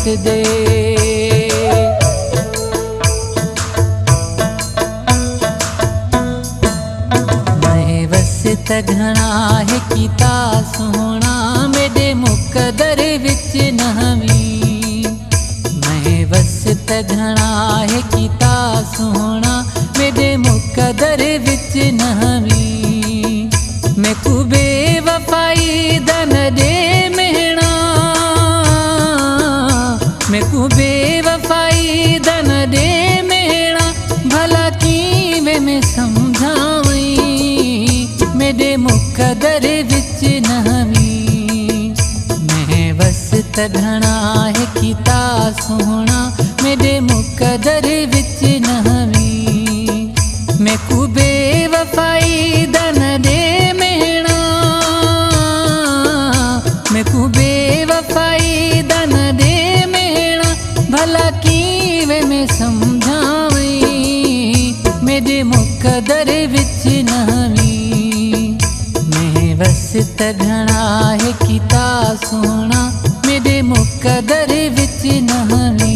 दे। मैं वस घना है कीता सोहना मेरे मुकदर विच नहवी। मैं वस घना है कीता सोहना मेरे मुकदर विच नहवी। मैं को बेवफाई दन दे मेहना, मैं को बेवफाई दन दे मेहना। भला कीवे मैं समझावई मेरे मुकदर विच नहवी। मैं वस घना है कीता सोहना मेरे मुकदर विच नहवी। मैं को बेवफाई दन दे मेहना, मैं को बेवफाई दन दे मेहना। भला कीवे मैं समझावई मेरे मुकदर विच नहवी। मैं वस घना है कीता सोहना मेरे मुकदर विच नहवी।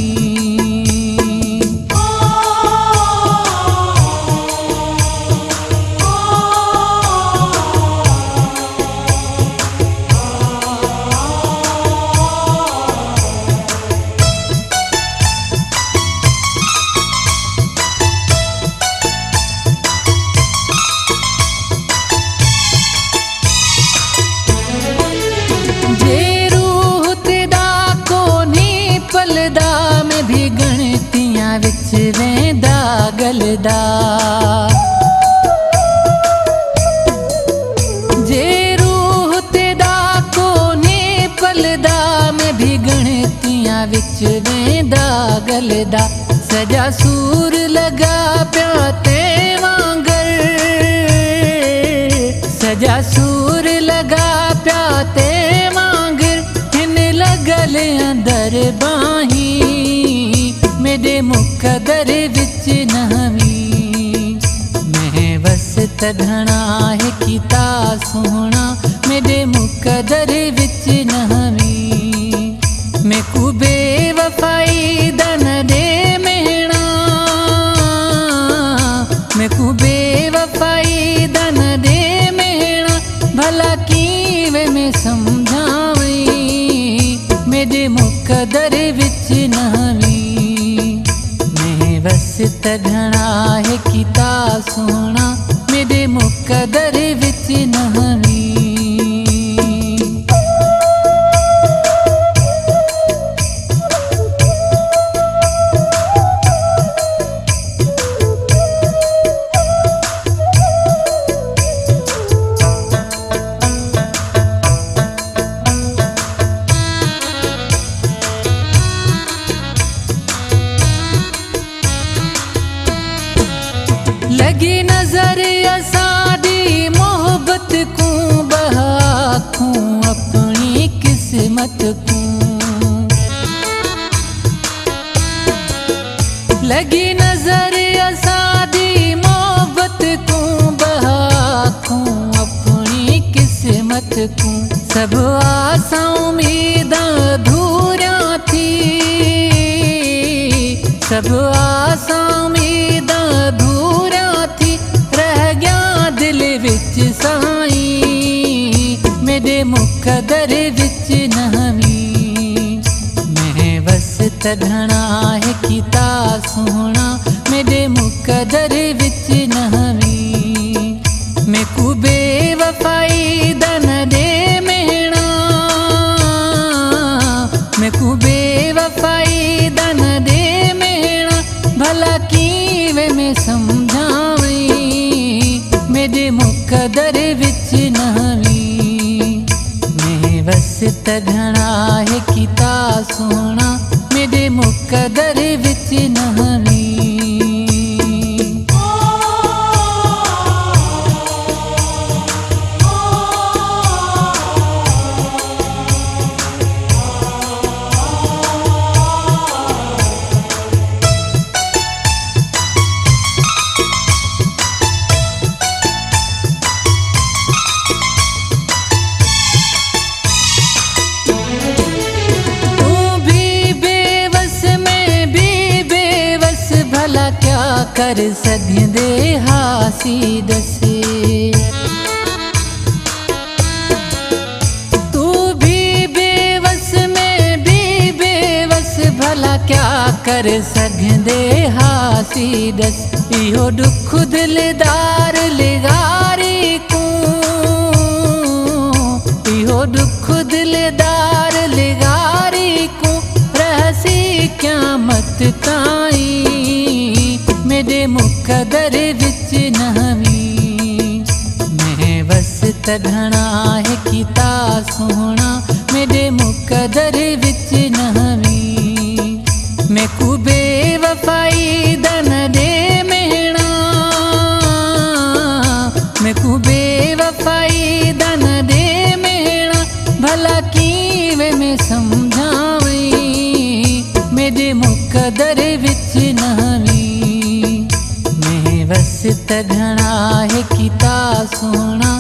मैं भी गणतियां विच वेंदा गलदा। जे रूह तेदा कोने पलदा मैं भी गणतियां विच वेंदा गलदा। सजा सूर लगा प्या ते वांगर, सजा सूर लगा प्या ते वांगर। हिन लगल अंदर बाही मेरे मुकदर विच नहवी। मैं वस घना है कीता सोहना मेरे मुकदर विच नहवी। मैं को बेवफाई दन दे मेहना, मैं को बेवफाई दन दे मेहना। भला कीवे मैं समझावई मेरे मुकदर विच नहवी। मैं वस घना है कीता सोहना मेरे मुकदर विच नहवी। लगी नजर असादी मोहब्बत को बहाकूं अपनी किस्मत को। लगी नजर असादी मोहब्बत को बहाकूं अपनी किस्मत को। सब आसा उम्मीदां अधूरा थी, सब आसा उम्मीदां अधूरा थी। रह गया दिल विच साई मेरे मुकदर विच नहवी। मैं वस घना है कीता सोहना मेरे मुकदर विच नहवी। मैं को बेवफाई दन दे मेहना, मैं को बेवफाई दन दे मेहना। भला कीवे मैं समझावई मेरे मुकदर विच नहवी। मैं वस घना है कीता सोहना मेरे मुकदर विच नहवी। भला क्या कर सकदे हासी दसे। तू भी बेवस में भी बेवस भला क्या कर सकदे हासी दस। इहो दुख दिलदार लिगारी को, इहो दुख दिलदार लिगारी को रहसी क़यामत ताईं। मेरे मुक़दर विच नहवी मैं बस तघना है किता सोना। मेरे मुक़दर विच नहवी मैं को बेवफाई दन दे मेहना। मैं को बेवफाई दन दे मेहना भला कीवे में समझावी। मेरे मुक़दर विच नहवी मैं बस तघना है किता सोना।